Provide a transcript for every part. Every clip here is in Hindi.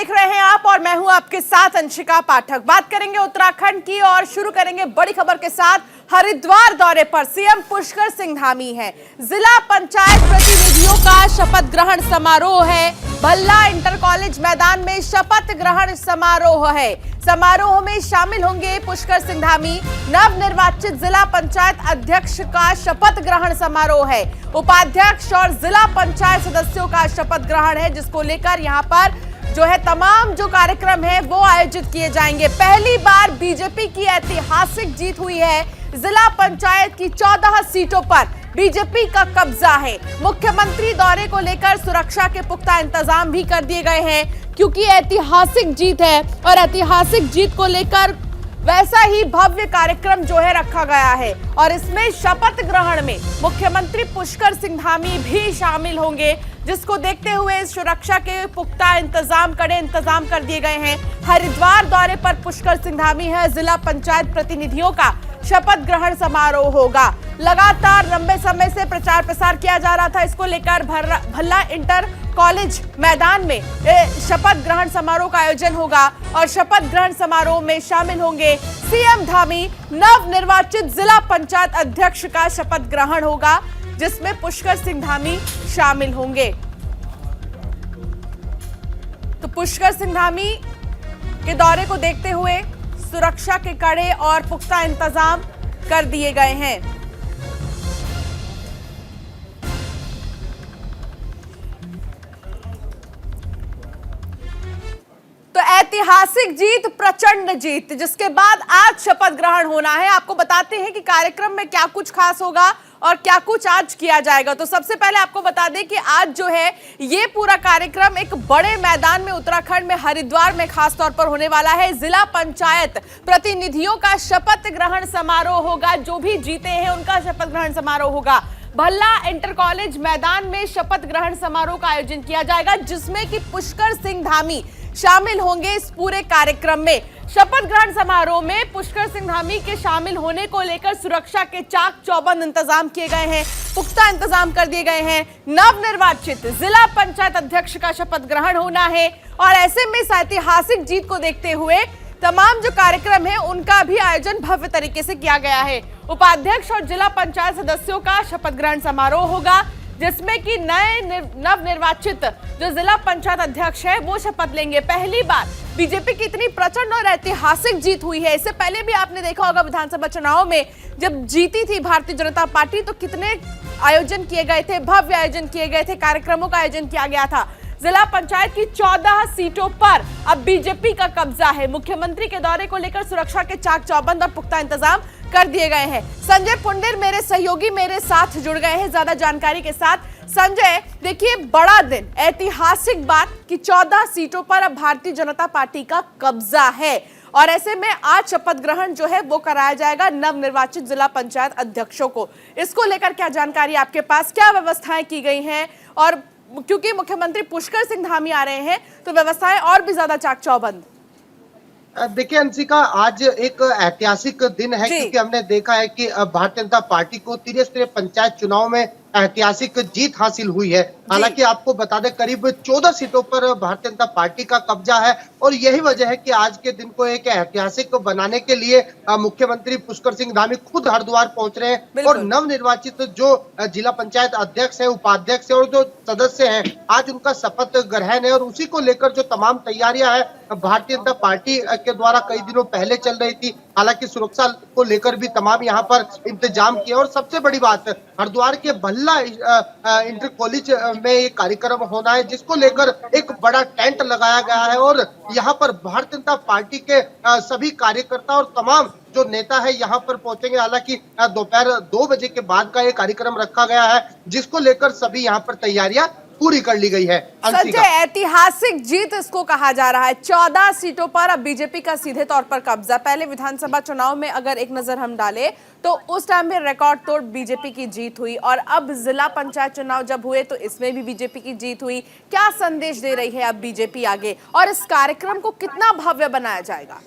देख रहे हैं आप और मैं हूं आपके साथ अंशिका पाठक। बात करेंगे उत्तराखंड की और शुरू करेंगे बड़ी खबर के साथ। हरिद्वार दौरे पर सीएम पुष्कर सिंह धामी हैं। जिला पंचायत प्रतिनिधियों का शपथ ग्रहण समारोह है। भल्ला इंटर कॉलेज मैदान में शपथ ग्रहण समारोह है। समारोह में शामिल होंगे पुष्कर सिंह धामी। नवनिर्वाचित जिला पंचायत अध्यक्ष का शपथ ग्रहण समारोह है। उपाध्यक्ष और जिला पंचायत सदस्यों का शपथ ग्रहण है, जिसको लेकर यहां पर जो है तमाम जो कार्यक्रम है वो आयोजित किए जाएंगे। पहली बार बीजेपी की ऐतिहासिक जीत हुई है। जिला पंचायत की 14 सीटों पर बीजेपी का कब्जा है। मुख्यमंत्री दौरे को लेकर सुरक्षा के पुख्ता इंतजाम भी कर दिए गए हैं, क्योंकि ऐतिहासिक जीत है और ऐतिहासिक जीत को लेकर वैसा ही भव्य कार्यक्रम जो है रखा गया है। और इसमें शपथ ग्रहण में मुख्यमंत्री पुष्कर सिंह धामी भी शामिल होंगे, जिसको देखते हुए सुरक्षा के पुख्ता कड़े इंतजाम कर दिए गए हैं। हरिद्वार दौरे पर पुष्कर सिंह धामी है। जिला पंचायत प्रतिनिधियों का शपथ ग्रहण समारोह होगा। लगातार लंबे समय से प्रचार प्रसार किया जा रहा था, इसको लेकर भल्ला इंटर कॉलेज मैदान में शपथ ग्रहण समारोह का आयोजन होगा और शपथ ग्रहण समारोह में शामिल होंगे सीएम धामी। नवनिर्वाचित जिला पंचायत अध्यक्ष का शपथ ग्रहण होगा, जिसमें पुष्कर सिंह धामी शामिल होंगे। तो पुष्कर सिंह धामी के दौरे को देखते हुए सुरक्षा के कड़े और पुख्ता इंतजाम कर दिए गए हैं। तो ऐतिहासिक जीत, प्रचंड जीत, जिसके बाद आज शपथ ग्रहण होना है। आपको बताते हैं कि कार्यक्रम में क्या कुछ खास होगा और क्या कुछ आज किया जाएगा। तो सबसे पहले आपको बता दें कि आज जो है ये पूरा कार्यक्रम एक बड़े मैदान में उत्तराखंड में हरिद्वार में खास तौर पर होने वाला है। जिला पंचायत प्रतिनिधियों का शपथ ग्रहण समारोह होगा। जो भी जीते हैं उनका शपथ ग्रहण समारोह होगा। भल्ला इंटर कॉलेज मैदान में शपथ ग्रहण समारोह का आयोजन किया जाएगा, जिसमें कि पुष्कर सिंह धामी शामिल होंगे इस पूरे कार्यक्रम में। शपथ ग्रहण समारोह में पुष्कर सिंह धामी के शामिल होने को लेकर सुरक्षा के चाक चौबंद इंतजाम किए गए हैं, पुख्ता इंतजाम कर दिए गए हैं। नवनिर्वाचित जिला पंचायत अध्यक्ष का शपथ ग्रहण होना है और ऐसे में इस ऐतिहासिक जीत को देखते हुए तमाम जो कार्यक्रम है उनका भी आयोजन भव्य तरीके से किया गया है। उपाध्यक्ष और जिला पंचायत सदस्यों का शपथ ग्रहण समारोह होगा, जिसमें कि नए नवनिर्वाचित जो जिला पंचायत अध्यक्ष है वो शपथ लेंगे। पहली बार बीजेपी की इतनी प्रचंड और ऐतिहासिक जीत हुई है। इससे पहले भी आपने देखा होगा विधानसभा चुनाव में जब जीती थी भारतीय जनता पार्टी, तो कितने आयोजन किए गए थे, भव्य आयोजन किए गए थे, कार्यक्रमों का आयोजन किया गया था। जिला पंचायत की 14 सीटों पर अब बीजेपी का कब्जा है। मुख्यमंत्री के दौरे को लेकर सुरक्षा के चाक चौबंद और पुख्ता इंतजाम कर दिए गए हैं। संजय पुंडेर मेरे सहयोगी मेरे साथ जुड़ गए हैं ज्यादा जानकारी के साथ। संजय, देखिए बड़ा दिन, ऐतिहासिक बात कि 14 सीटों पर अब भारतीय जनता पार्टी का कब्जा है और ऐसे में आज शपथ ग्रहण जो है वो कराया जाएगा नवनिर्वाचित जिला पंचायत अध्यक्षों को। इसको लेकर क्या जानकारी आपके पास, क्या व्यवस्थाएं की गई हैं? और क्योंकि मुख्यमंत्री पुष्कर सिंह धामी आ रहे हैं तो व्यवस्थाएं और भी ज्यादा चाक चौबंद। देखिए अंशिका, आज एक ऐतिहासिक दिन है, क्योंकि हमने देखा है कि भारतीय जनता पार्टी को त्रिस्तरीय पंचायत चुनाव में ऐतिहासिक जीत हासिल हुई है। हालांकि आपको बता दें करीब 14 सीटों पर भारतीय जनता पार्टी का कब्जा है और यही वजह है कि आज के दिन को एक ऐतिहासिक बनाने के लिए मुख्यमंत्री पुष्कर सिंह धामी खुद हरिद्वार पहुंच रहे हैं और नवनिर्वाचित जो जिला पंचायत अध्यक्ष है, उपाध्यक्ष है और जो सदस्य हैं, आज उनका शपथ ग्रहण है और उसी को लेकर जो तमाम तैयारियां हैं भारतीय जनता पार्टी के द्वारा कई दिनों पहले चल रही थी। हालांकि सुरक्षा को लेकर भी तमाम यहाँ पर इंतजाम किया और सबसे बड़ी बात हरिद्वार के भल्ला इंटर कॉलेज में ये कार्यक्रम होना है, जिसको लेकर एक बड़ा टेंट लगाया गया है और यहाँ पर भारतीय जनता पार्टी के सभी कार्यकर्ता और तमाम जो नेता है यहाँ पर पहुंचेंगे। हालांकि दोपहर 2 बजे के बाद का ये कार्यक्रम रखा गया है, जिसको लेकर सभी यहाँ पर तैयारियां पूरी कर ली गई है। संजय, ऐतिहासिक जीत इसको कहा जा रहा है। 14 सीटों पर अब बीजेपी का सीधे तौर पर कब्जा। पहले विधानसभा चुनाव में अगर एक नजर हम डालें तो उस टाइम में रिकॉर्ड तोड़ बीजेपी की जीत हुई और अब जिला पंचायत चुनाव जब हुए तो इसमें भी बीजेपी की जीत हुई। क्या संदेश दे रही है अब बीजेपी आगे और इस कार्यक्रम को कितना भव्य बनाया जाएगा?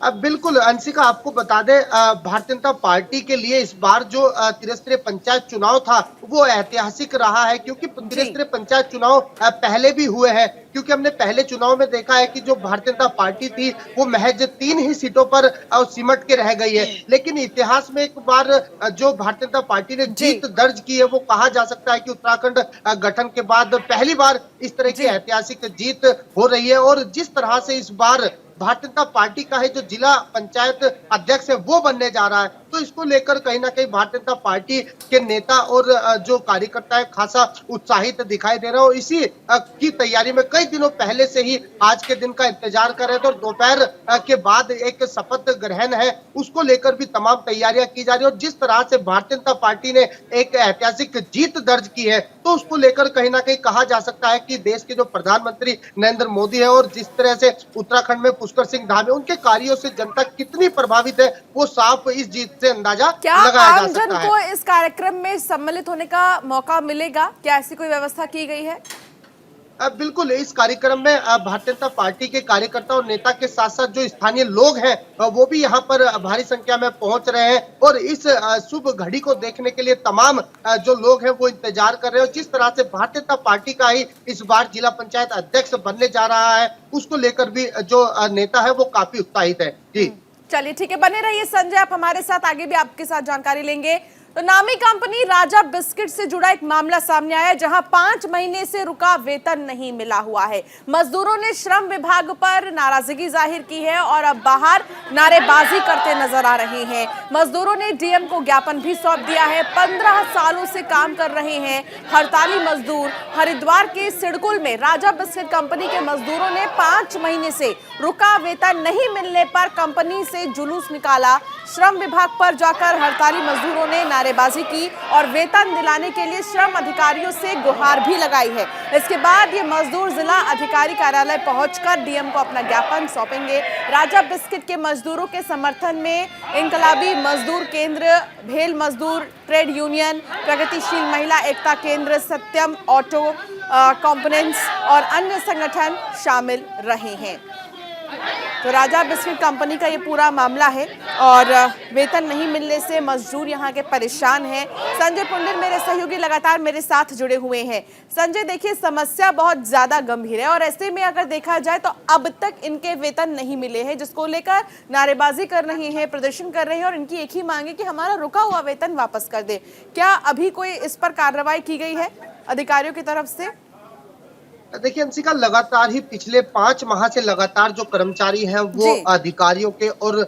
अब बिल्कुल अंशिका, आपको बता दें भारतीय जनता पार्टी के लिए इस बार जो त्रिस्तरीय पंचायत चुनाव था वो ऐतिहासिक रहा है, क्योंकि जी त्रिस्तरीय पंचायत चुनाव पहले भी हुए हैं। क्योंकि हमने पहले चुनाव में देखा है कि जो भारतीय जनता पार्टी थी वो महज 3 ही सीटों पर सिमट के रह गई है, लेकिन इतिहास में एक बार जो भारतीय जनता पार्टी ने जी जीत दर्ज की है वो कहा जा सकता है कि उत्तराखंड गठन के बाद पहली बार इस तरह की जी ऐतिहासिक जीत हो रही है। और जिस तरह से इस बार भारतीय जनता पार्टी का है जो जिला पंचायत अध्यक्ष है वो बनने जा रहा है, तो इसको लेकर कहीं ना कहीं भारतीय जनता पार्टी के नेता और जो कार्यकर्ता है खासा उत्साहित दिखाई दे रहे हैं। और इसी की तैयारी में कई दिनों पहले से ही आज के दिन का इंतजार कर रहे थे, और दोपहर के बाद एक शपथ ग्रहण है उसको लेकर भी तमाम तैयारियां की जा रही है। और जिस तरह से भारतीय जनता पार्टी ने एक ऐतिहासिक जीत दर्ज की है तो उसको लेकर कहीं ना कहीं कहा जा सकता है कि देश के जो प्रधानमंत्री नरेंद्र मोदी है और जिस तरह से उत्तराखंड में पुष्कर सिंह धामी उनके कार्यों से जनता कितनी प्रभावित है वो साफ इस जीत से अंदाजा क्या लगाया जा आमजन सकता है। को इस कार्यक्रम में सम्मिलित होने का मौका मिलेगा? क्या ऐसी कोई व्यवस्था की गई है? बिल्कुल, इस कार्यक्रम में भारतीय जनता पार्टी के कार्यकर्ता और नेता के साथ साथ जो स्थानीय लोग हैं वो भी यहाँ पर भारी संख्या में पहुंच रहे हैं। और इस शुभ घड़ी को देखने के लिए तमाम जो लोग हैं वो इंतजार कर रहे हैं। और जिस तरह से भारतीय जनता पार्टी का ही इस बार जिला पंचायत अध्यक्ष बनने जा रहा है उसको लेकर भी जो नेता है वो काफी उत्साहित है। जी चलिए ठीक है, बने रहिए संजय, आप हमारे साथ, आगे भी आपके साथ जानकारी लेंगे। तो नामी कंपनी राजा बिस्किट से जुड़ा एक मामला सामने आया जहां 5 महीने से रुका वेतन नहीं मिला हुआ है। मजदूरों ने श्रम विभाग पर नाराजगी जाहिर की है और अब बाहर नारेबाजी करते नजर आ रहे हैं। मजदूरों ने डीएम को ज्ञापन भी सौंप दिया है। 15 सालों से काम कर रहे हैं हड़ताली मजदूर। हरिद्वार के सिडकुल में राजा बिस्किट कंपनी के मजदूरों ने 5 महीने से रुका वेतन नहीं मिलने पर कंपनी से जुलूस निकाला। श्रम विभाग पर जाकर हड़ताली मजदूरों ने नारेबाजी की और वेतन दिलाने के लिए श्रम अधिकारियों से गुहार भी लगाई है। इसके बाद ये मजदूर जिला अधिकारी कार्यालय पहुंचकर डीएम को अपना ज्ञापन सौंपेंगे। राजा बिस्किट के मजदूरों के समर्थन में इनकलाबी मजदूर केंद्र, भेल मजदूर ट्रेड यूनियन, प्रगतिशील महिला एकता केंद्र, सत्यम ऑटो कंपोनेंट्स और अन्य संगठन शामिल रहे हैं। तो राजा बिस्किट कंपनी का ये पूरा मामला है और वेतन नहीं मिलने से मजदूर यहाँ के परेशान हैं। संजय पुंडिल मेरे सहयोगी लगातार मेरे साथ जुड़े हुए हैं। संजय, देखिए समस्या बहुत ज्यादा गंभीर है और ऐसे में अगर देखा जाए तो अब तक इनके वेतन नहीं मिले हैं, जिसको लेकर नारेबाजी कर रहे हैं, प्रदर्शन कर रहे हैं और इनकी एक ही मांग है कि हमारा रुका हुआ वेतन वापस कर दे। क्या अभी कोई इस पर कार्रवाई की गई है अधिकारियों की तरफ से? देखिए अंशिका, लगातार ही पिछले 5 माह से लगातार जो कर्मचारी हैं वो अधिकारियों के और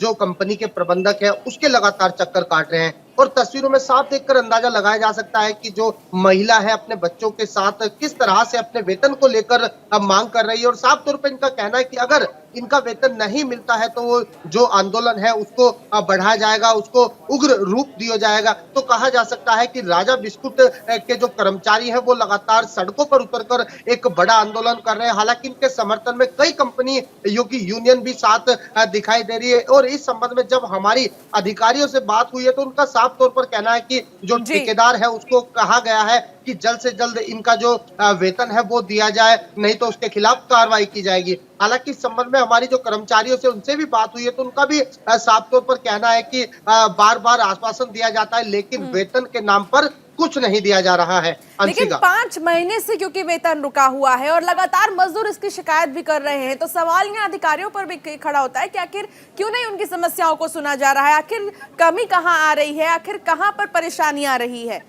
जो कंपनी के प्रबंधक हैं उसके लगातार चक्कर काट रहे हैं। और तस्वीरों में साफ देखकर अंदाजा लगाया जा सकता है कि जो महिला है अपने बच्चों के साथ किस तरह से अपने वेतन को लेकर अब मांग कर रही है। और साफ तौर पर इनका कहना है कि अगर इनका वेतन नहीं मिलता है तो वो जो आंदोलन है उसको बढ़ाया जाएगा, उसको उग्र रूप दिया जाएगा। तो कहा जा सकता है कि राजा बिस्कुट के जो कर्मचारी हैं वो लगातार सड़कों पर उतरकर एक बड़ा आंदोलन कर रहे हैं। हालांकि इनके समर्थन में कई कंपनियों की यूनियन भी साथ दिखाई दे रही है। और इस संबंध में जब हमारी अधिकारियों से बात हुई है तो उनका साफ तौर पर कहना है कि जो ठेकेदार है उसको कहा गया है कि जल्द से जल्द इनका जो वेतन है वो दिया जाए, नहीं तो उसके खिलाफ कार्रवाई की जाएगी। हालांकि इस संबंध में हमारी जो कर्मचारियों से उनसे भी बात हुई है तो उनका भी साफ तौर पर कहना है कि बार बार आश्वासन दिया जाता है लेकिन वेतन के नाम पर कुछ नहीं दिया जा रहा है। लेकिन 5 महीने से क्योंकि वेतन रुका हुआ है और लगातार मजदूर इसकी शिकायत भी कर रहे हैं, तो सवाल यहाँ अधिकारियों पर भी खड़ा होता है कि आखिर क्यों नहीं उनकी समस्याओं को सुना जा रहा है, आखिर कमी कहाँ आ रही है, आखिर कहाँ पर परेशानी आ रही है?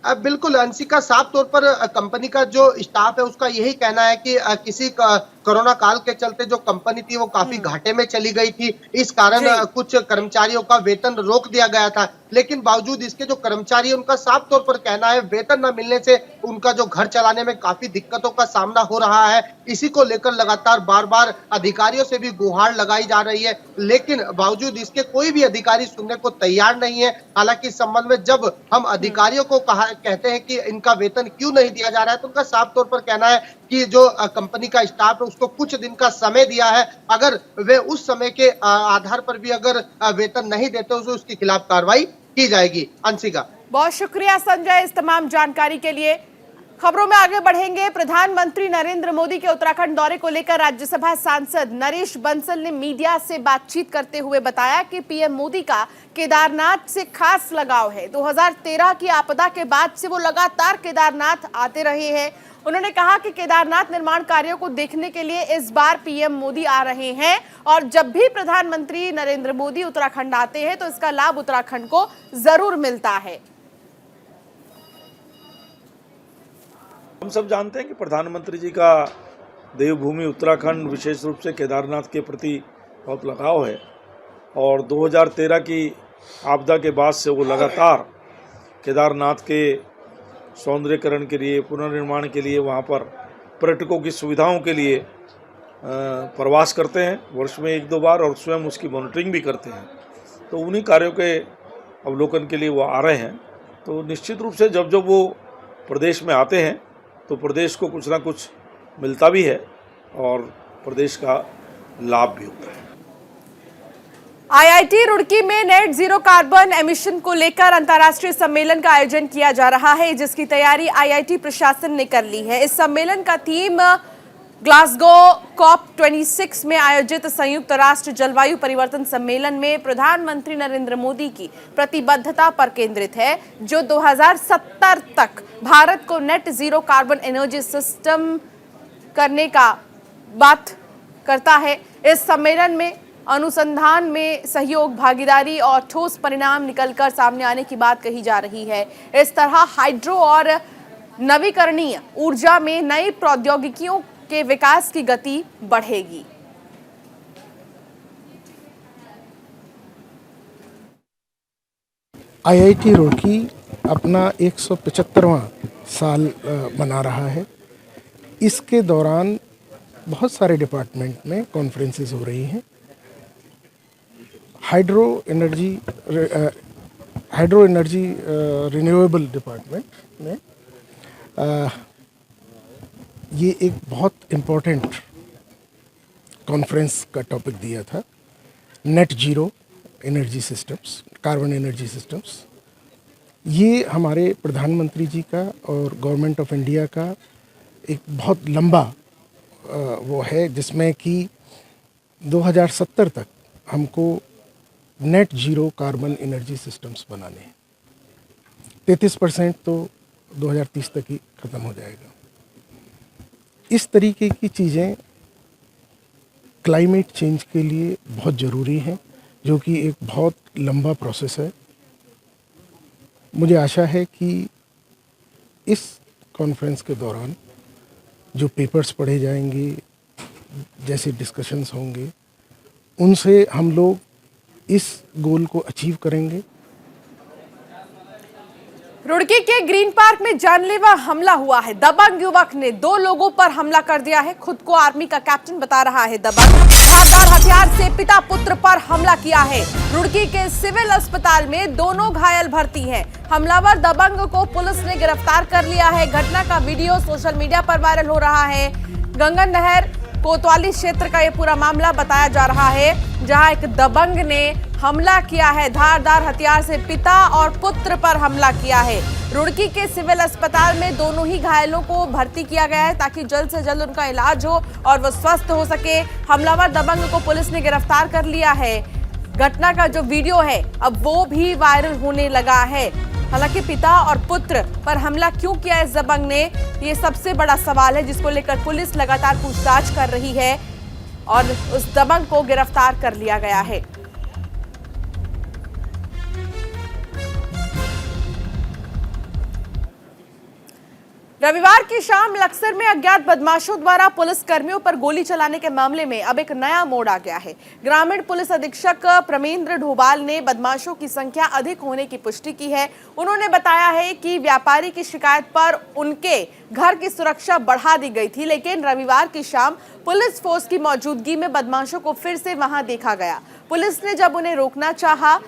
बिल्कुल अंशिका, साफ तौर पर कंपनी का जो स्टाफ है उसका यही कहना है कि किसी कोरोना काल के चलते जो कंपनी थी वो काफी घाटे में चली गई थी, इस कारण कुछ कर्मचारियों का वेतन रोक दिया गया था। लेकिन बावजूद इसके जो कर्मचारी है उनका साफ तौर पर कहना है वेतन न मिलने से उनका जो घर चलाने में काफी दिक्कतों का सामना हो रहा है। इसी को लेकर लगातार बार बार अधिकारियों से भी गुहार लगाई जा रही है, लेकिन बावजूद इसके कोई भी अधिकारी सुनने को तैयार नहीं है। हालांकि इस संबंध में जब हम अधिकारियों को कहते हैं कि इनका वेतन क्यों नहीं दिया जा रहा है तो उनका साफ तौर पर कहना है कि जो कंपनी का स्टाफ है उसको कुछ दिन का समय दिया है, अगर वे उस समय के आधार पर भी अगर वेतन नहीं देते तो उसके खिलाफ कार्रवाई की जाएगी। अंशिका, बहुत शुक्रिया संजय इस तमाम जानकारी के लिए। खबरों में आगे बढ़ेंगे। प्रधानमंत्री नरेंद्र मोदी के उत्तराखंड दौरे को लेकर राज्यसभा सांसद नरेश बंसल ने मीडिया से बातचीत करते हुए बताया कि पीएम मोदी का केदारनाथ से खास लगाव है। 2013 की आपदा के बाद से वो लगातार केदारनाथ आते रहे हैं। उन्होंने कहा कि केदारनाथ निर्माण कार्यों को देखने के लिए इस बार पीएम मोदी आ रहे हैं और जब भी प्रधानमंत्री नरेंद्र मोदी उत्तराखंड आते हैं तो इसका लाभ उत्तराखंड को जरूर मिलता है। हम सब जानते हैं कि प्रधानमंत्री जी का देवभूमि उत्तराखंड विशेष रूप से केदारनाथ के प्रति बहुत लगाव है और 2013 की आपदा के बाद से वो लगातार केदारनाथ के सौंदर्यीकरण के लिए, पुनर्निर्माण के लिए, वहाँ पर पर्यटकों की सुविधाओं के लिए प्रवास करते हैं वर्ष में 1-2 बार और स्वयं उसकी मॉनिटरिंग भी करते हैं। तो उन्हीं कार्यों के अवलोकन के लिए वो आ रहे हैं। तो निश्चित रूप से जब जब वो प्रदेश में आते हैं तो प्रदेश को कुछ ना कुछ मिलता भी है और प्रदेश का लाभ भी होता है। आईआईटी रुड़की में नेट जीरो कार्बन एमिशन को लेकर अंतर्राष्ट्रीय सम्मेलन का आयोजन किया जा रहा है, जिसकी तैयारी आईआईटी प्रशासन ने कर ली है। इस सम्मेलन का थीम ग्लासगो COP26 में आयोजित संयुक्त राष्ट्र जलवायु परिवर्तन सम्मेलन में प्रधानमंत्री नरेंद्र मोदी की प्रतिबद्धता पर केंद्रित है, जो 2070 तक भारत को net zero carbon energy system करने का बात करता है। इस सम्मेलन में अनुसंधान में सहयोग, भागीदारी और ठोस परिणाम निकलकर सामने आने की बात कही जा रही है। इस तरह हाइड्रो और नवीकरणीय ऊर्जा में नई प्रौद्योगिकियों के विकास की गति बढ़ेगी। आईआईटी रुड़की अपना 175वां साल मना रहा है। इसके दौरान बहुत सारे डिपार्टमेंट में कॉन्फ्रेंसेस हो रही हैं। हाइड्रो एनर्जी रिन्यूएबल डिपार्टमेंट में ये एक बहुत इम्पोर्टेंट कॉन्फ्रेंस का टॉपिक दिया था, net zero energy systems, carbon energy systems. ये हमारे प्रधानमंत्री जी का और गवर्नमेंट ऑफ इंडिया का एक बहुत लंबा वो है, जिसमें कि 2070 तक हमको net zero carbon energy systems बनाने हैं। 33% तो 2030 तक ही ख़त्म हो जाएगा। इस तरीके की चीज़ें क्लाइमेट चेंज के लिए बहुत ज़रूरी हैं, जो कि एक बहुत लंबा प्रोसेस है। मुझे आशा है कि इस कॉन्फ्रेंस के दौरान जो पेपर्स पढ़े जाएंगे, जैसे डिस्कशंस होंगे, उनसे हम लोग इस गोल को अचीव करेंगे। रुड़की के ग्रीन पार्क में जानलेवा हमला हुआ है। दबंग युवक ने 2 लोगों पर हमला कर दिया है। खुद को आर्मी का कैप्टन बता रहा है दबंग। धारदार हथियार से पिता पुत्र पर हमला किया है। रुड़की के सिविल अस्पताल में दोनों घायल भर्ती हैं। हमलावर दबंग को पुलिस ने गिरफ्तार कर लिया है। घटना का वीडियो सोशल मीडिया पर वायरल हो रहा है। गंगन नहर कोतवाली क्षेत्र का यह पूरा मामला बताया जा रहा है, जहां एक दबंग ने हमला किया है। धारदार हथियार से पिता और पुत्र पर हमला किया है। रुड़की के सिविल अस्पताल में दोनों ही घायलों को भर्ती किया गया है, ताकि जल्द से जल्द उनका इलाज हो और वो स्वस्थ हो सके। हमलावर दबंग को पुलिस ने गिरफ्तार कर लिया है। घटना का जो वीडियो है अब वो भी वायरल होने लगा है। हालांकि पिता और पुत्र पर हमला क्यों किया इस दबंग ने, ये सबसे बड़ा सवाल है, जिसको लेकर पुलिस लगातार पूछताछ कर रही है और उस दबंग को गिरफ्तार कर लिया गया है। रविवार की शाम लक्सर में अज्ञात बदमाशों द्वारा पुलिस कर्मियों पर गोली चलाने के मामले में अब एक नया मोड़ आ गया है। ग्रामीण पुलिस अधीक्षक प्रमेंद्र ढोबाल ने बदमाशों की संख्या अधिक होने की पुष्टि की है। उन्होंने बताया है कि व्यापारी की शिकायत पर उनके घर की सुरक्षा बढ़ा दी गई थी, लेकिन रविवार की शाम पुलिस फोर्स की मौजूदगी में बदमाशों को फिर से वहां देखा गया। पुलिस ने जब उन्हें रोकना चाहा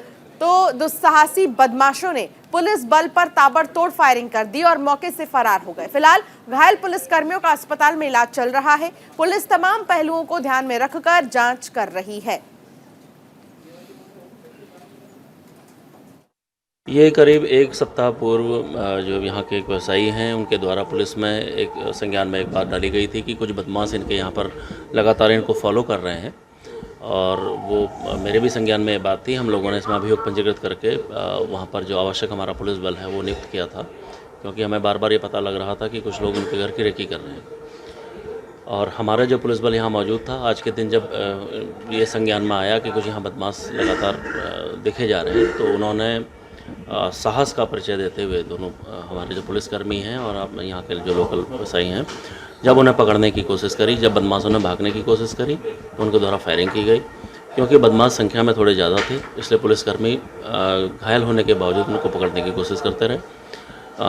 तो दुस्साहसी बदमाशों ने पुलिस बल पर ताबड़तोड़ फायरिंग कर दी और मौके से फरार हो गए। फिलहाल घायल पुलिस कर्मियों का अस्पताल में इलाज चल रहा है। पुलिस तमाम पहलुओं को ध्यान में रखकर जांच कर रही है। ये करीब एक सप्ताह पूर्व जो यहाँ के एक व्यवसायी हैं उनके द्वारा पुलिस में एक संज्ञान में एक बात डाली गई थी कि कुछ बदमाश इनके यहाँ पर लगातार इनको फॉलो कर रहे हैं, और वो मेरे भी संज्ञान में ये बात थी। हम लोगों ने इसमें अभियोग पंजीकृत करके वहाँ पर जो आवश्यक हमारा पुलिस बल है वो नियुक्त किया था, क्योंकि हमें बार बार ये पता लग रहा था कि कुछ लोग उनके घर की रेकी कर रहे हैं। और हमारा जो पुलिस बल यहाँ मौजूद था, आज के दिन जब ये संज्ञान में आया कि कुछ यहाँ बदमाश लगातार दिखे जा रहे हैं, तो उन्होंने साहस का परिचय देते हुए दोनों हमारे जो पुलिसकर्मी हैं और आप यहाँ के जो लोकल व्यवसायी हैं, जब उन्हें पकड़ने की कोशिश करी, जब बदमाशों ने भागने की कोशिश करी तो उनके द्वारा फायरिंग की गई। क्योंकि बदमाश संख्या में थोड़े ज़्यादा थे, इसलिए पुलिसकर्मी घायल होने के बावजूद उनको पकड़ने की कोशिश करते रहे।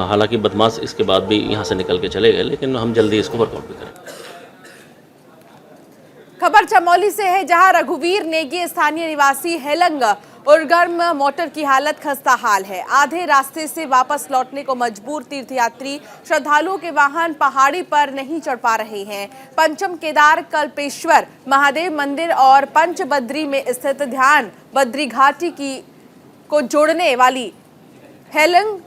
हालांकि बदमाश इसके बाद भी यहाँ से निकल के चले गए, लेकिन हम जल्दी इसको वर्कआउट भी करें। खबर चमोली से है, जहां रघुवीर नेगी स्थानीय निवासी हेलंग उर्गर्म मोटर की हालत खस्ता हाल है। आधे रास्ते से वापस लौटने को मजबूर तीर्थयात्री श्रद्धालुओं के वाहन पहाड़ी पर नहीं चढ़ पा रहे हैं। पंचम केदार कल्पेश्वर महादेव मंदिर और पंचबद्री में स्थित ध्यान बद्री घाटी को जोड़ने वाली हेलंग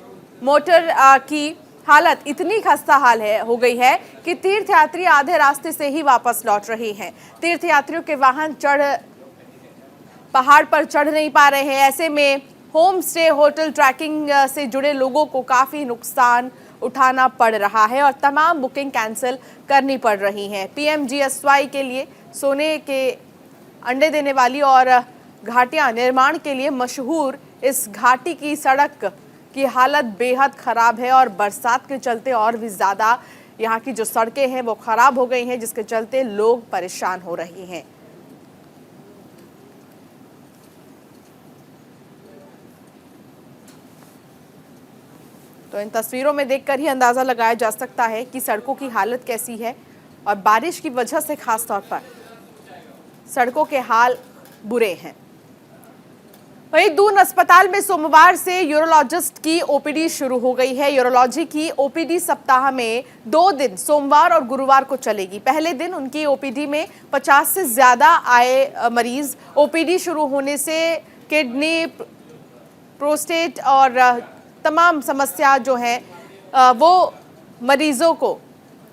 मोटर की हालत इतनी खस्ता हाल हो गई है कि तीर्थयात्री आधे रास्ते से ही वापस लौट रहे हैं। तीर्थयात्रियों के वाहन पहाड़ पर चढ़ नहीं पा रहे हैं। ऐसे में होम स्टे, होटल, ट्रैकिंग से जुड़े लोगों को काफी नुकसान उठाना पड़ रहा है और तमाम बुकिंग कैंसिल करनी पड़ रही हैं। पीएमजीएसवाई के लिए सोने के अंडे देने वाली और घाटियां निर्माण के लिए मशहूर इस घाटी की सड़क की हालत बेहद खराब है और बरसात के चलते और भी ज़्यादा यहाँ की जो सड़कें हैं वो खराब हो गई हैं, जिसके चलते लोग परेशान हो रहे हैं। तो इन तस्वीरों में देखकर ही अंदाज़ा लगाया जा सकता है कि सड़कों की हालत कैसी है और बारिश की वजह से खास तौर पर सड़कों के हाल बुरे हैं। वहीं दून अस्पताल में सोमवार से यूरोलॉजिस्ट की ओपीडी शुरू हो गई है। यूरोलॉजी की ओपीडी सप्ताह में 2 दिन सोमवार और गुरुवार को चलेगी। पहले दिन उनकी ओपीडी में 50 से ज्यादा आए मरीज। ओपीडी शुरू होने से किडनी, प्रोस्टेट और तमाम समस्या जो है वो मरीजों को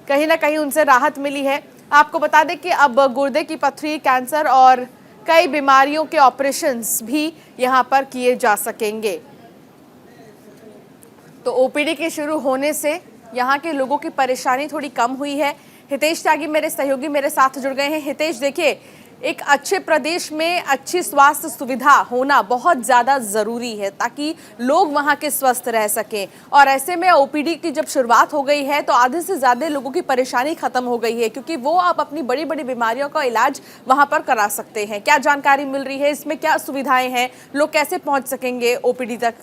कहीं ना कहीं उनसे राहत मिली है। आपको बता दें कि अब गुर्दे की पथरी, कैंसर और कई बीमारियों के ऑपरेशंस भी यहां पर किए जा सकेंगे। तो ओपीडी के शुरू होने से यहां के लोगों की परेशानी थोड़ी कम हुई है। हितेश त्यागी मेरे सहयोगी मेरे साथ जुड़ गए हैं। हितेश, देखिए, एक अच्छे प्रदेश में अच्छी स्वास्थ्य सुविधा होना बहुत ज़्यादा ज़रूरी है ताकि लोग वहां के स्वस्थ रह सकें, और ऐसे में ओपीडी की जब शुरुआत हो गई है तो आधे से ज़्यादा लोगों की परेशानी ख़त्म हो गई है, क्योंकि वो आप अपनी बड़ी बड़ी बीमारियों का इलाज वहां पर करा सकते हैं। क्या जानकारी मिल रही है, इसमें क्या सुविधाएं हैं, लोग कैसे पहुँच सकेंगे ओपीडी तक?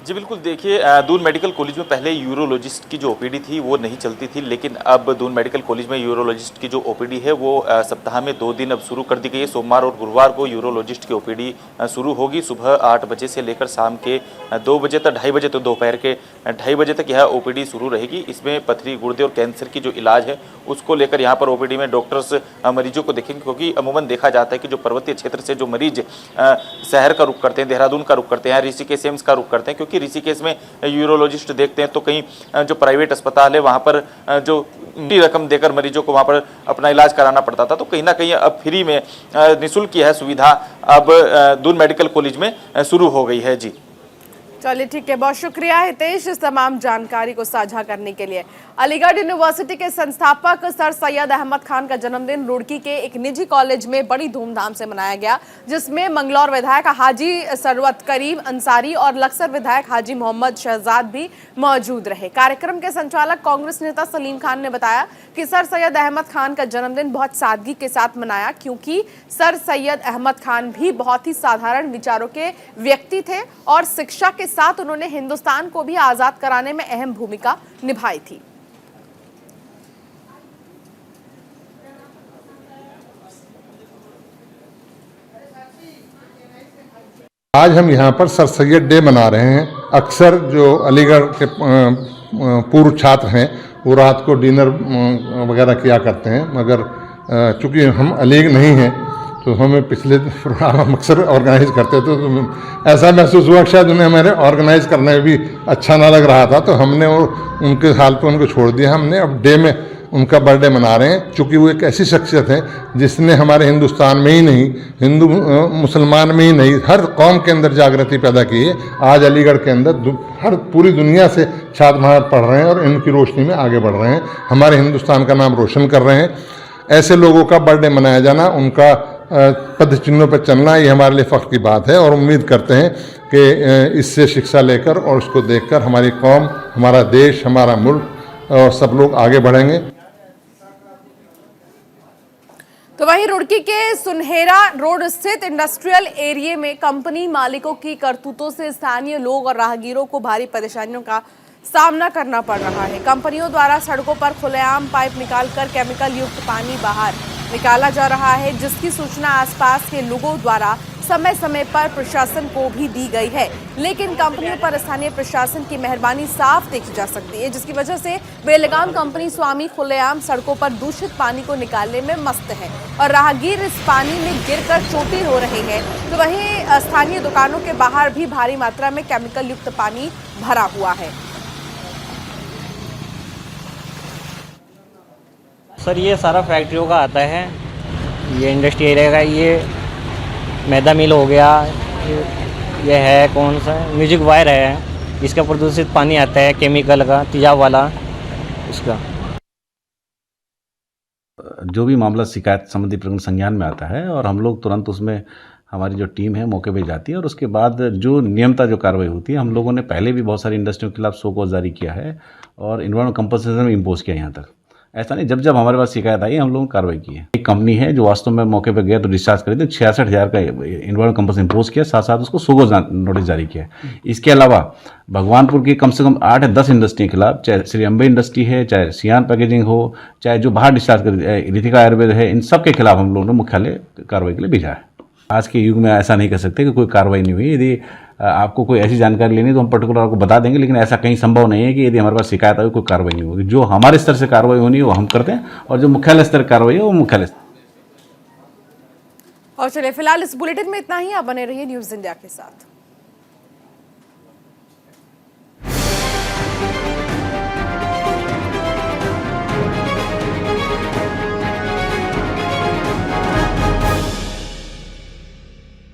जी बिल्कुल, देखिए, दून मेडिकल कॉलेज में पहले यूरोलॉजिस्ट की जो ओपीडी थी वो नहीं चलती थी, लेकिन अब दून मेडिकल कॉलेज में यूरोलॉजिस्ट की जो ओपीडी है वो सप्ताह में 2 दिन अब शुरू कर दी गई है। सोमवार और गुरुवार को यूरोलॉजिस्ट की ओपीडी शुरू होगी। सुबह 8 बजे से लेकर शाम के 2 बजे तक, 2:30 बजे, तो दोपहर के 2:30 बजे तक यह ओपीडी शुरू रहेगी। इसमें पथरी, गुर्दे और कैंसर की जो इलाज है उसको लेकर यहाँ पर ओपीडी में डॉक्टर्स मरीजों को देखेंगे, क्योंकि अमूमन देखा जाता है कि जो पर्वतीय क्षेत्र से जो मरीज शहर का रुख करते हैं, देहरादून का रुख करते हैं, ऋषिकेश एम्स का रुख करते हैं, क्योंकि ऋषिकेश में यूरोलॉजिस्ट देखते हैं तो कहीं जो प्राइवेट अस्पताल है वहां पर जो रकम देकर मरीजों को वहां पर अपना इलाज कराना पड़ता था, तो कहीं ना कहीं अब फ्री में निःशुल्क यह सुविधा अब दून मेडिकल कॉलेज में शुरू हो गई है। जी चलिए, ठीक है, बहुत शुक्रिया हितेश इस तमाम जानकारी को साझा करने के लिए। अलीगढ़ यूनिवर्सिटी के संस्थापक सर सैयद अहमद खान का जन्मदिन रुड़की के एक निजी कॉलेज में बड़ी धूमधाम से मनाया गया, जिसमें मंगलौर विधायक हाजी सरवत करीम अंसारी और लक्सर विधायक हाजी मोहम्मद शहजाद भी मौजूद रहे। कार्यक्रम के संचालक कांग्रेस नेता सलीम खान ने बताया कि सर सैयद अहमद खान का जन्मदिन बहुत सादगी के साथ मनाया, क्योंकि सर सैयद अहमद खान भी बहुत ही साधारण विचारों के व्यक्ति थे और शिक्षा के साथ उन्होंने हिंदुस्तान को भी आजाद कराने में अहम भूमिका निभाई थी। आज हम यहाँ पर सर सैयद डे मना रहे हैं। अक्सर जो अलीगढ़ के पूर्व छात्र हैं वो रात को डिनर वगैरह किया करते हैं, मगर चूंकि हम अलीगढ़ नहीं हैं तो हमें पिछले प्रोग्राम हम अक्सर ऑर्गेनाइज करते थे, तो ऐसा महसूस हुआ कि शायद उन्हें हमारे ऑर्गेनाइज करने में भी अच्छा ना लग रहा था, तो हमने वो उनके हाल पे उनको छोड़ दिया। हमने अब डे में उनका बर्थडे मना रहे हैं, चूँकि वो एक ऐसी शख्सियत है जिसने हमारे हिंदुस्तान में ही नहीं, हिंदू मुसलमान में ही नहीं, हर कौम के अंदर जागृति पैदा की है। आज अलीगढ़ के अंदर हर पूरी दुनिया से छात्र वहाँ पढ़ रहे हैं और इनकी रोशनी में आगे बढ़ रहे हैं, हमारे हिंदुस्तान का नाम रोशन कर रहे हैं। ऐसे लोगों का बर्थडे मनाया जाना, उनका पद चिन्हों पर चलना, ये हमारे लिए फ़ख्र की बात है और उम्मीद करते हैं कि इससे शिक्षा लेकर और उसको देखकर हमारी कौम, हमारा देश, हमारा मुल्क और सब लोग आगे बढ़ेंगे। तो वहीं रुड़की के सुनहेरा रोड स्थित इंडस्ट्रियल एरिया में कंपनी मालिकों की करतूतों से स्थानीय लोग और राहगीरों को भारी परेशानियों का सामना करना पड़ रहा है। कंपनियों द्वारा सड़कों पर खुलेआम पाइप निकालकर केमिकल युक्त पानी बाहर निकाला जा रहा है, जिसकी सूचना आसपास के लोगों द्वारा समय समय पर प्रशासन को भी दी गई है, लेकिन कंपनियों पर स्थानीय प्रशासन की मेहरबानी साफ देखी जा सकती है, जिसकी वजह से बेलगाम कंपनी स्वामी खुलेआम सड़कों पर दूषित पानी को निकालने में मस्त है और राहगीर इस पानी में गिरकर चोटिल हो रहे हैं। तो वहीं स्थानीय दुकानों के बाहर भी भारी मात्रा में केमिकल युक्त पानी भरा हुआ है। सर ये सारा फैक्ट्रियों का आता है, ये इंडस्ट्री एरिया का, ये मैदा मिल हो गया, ये है कौन सा म्यूजिक वायर है, इसका प्रदूषित पानी आता है केमिकल का, तेजाब वाला उसका। जो भी मामला शिकायत संबंधी प्रकरण संज्ञान में आता है और हम लोग तुरंत उसमें हमारी जो टीम है मौके पे जाती है और उसके बाद जो नियमता जो कार्रवाई होती है, हम लोगों ने पहले भी बहुत सारी इंडस्ट्रियों के खिलाफ शो कॉज जारी किया है और इन्वायरमेंट कंपनसेशन इम्पोज किया यहाँ तक। ऐसा नहीं, जब जब हमारे पास शिकायत आई हम लोगों ने कार्रवाई की है। एक कंपनी है जो वास्तव में मौके पर गया तो डिस्चार्ज करी थी, 66,000 का इन्वायरमेंट कंपनसेशन इम्पोज किया, साथ साथ उसको शो कॉज नोटिस जारी किया। इसके अलावा भगवानपुर की कम से कम 8 या 10 इंडस्ट्री के खिलाफ, चाहे श्री अम्बे इंडस्ट्री है, चाहे सियान पैकेजिंग हो, चाहे जो बाहर डिस्चार्ज कर रिथिका आयुर्वेद है, इन सब के खिलाफ हम लोगों ने मुख्यालय कार्रवाई के लिए भेजा है। आज के युग में ऐसा नहीं कर सकते कि कोई कार्रवाई नहीं हुई। यदि आपको कोई ऐसी जानकारी लेनी तो हम पर्टिकुलर आपको बता देंगे, लेकिन ऐसा कहीं संभव नहीं है कि यदि हमारे पास शिकायत आई कोई कार्रवाई नहीं होगी। जो हमारे स्तर से कार्रवाई होनी है वो हम करते हैं और जो मुख्यालय स्तर कार्रवाई है वो मुख्यालय। और चलिए फिलहाल इस बुलेटिन में इतना ही। आप बने रहिए न्यूज़ इंडिया के साथ।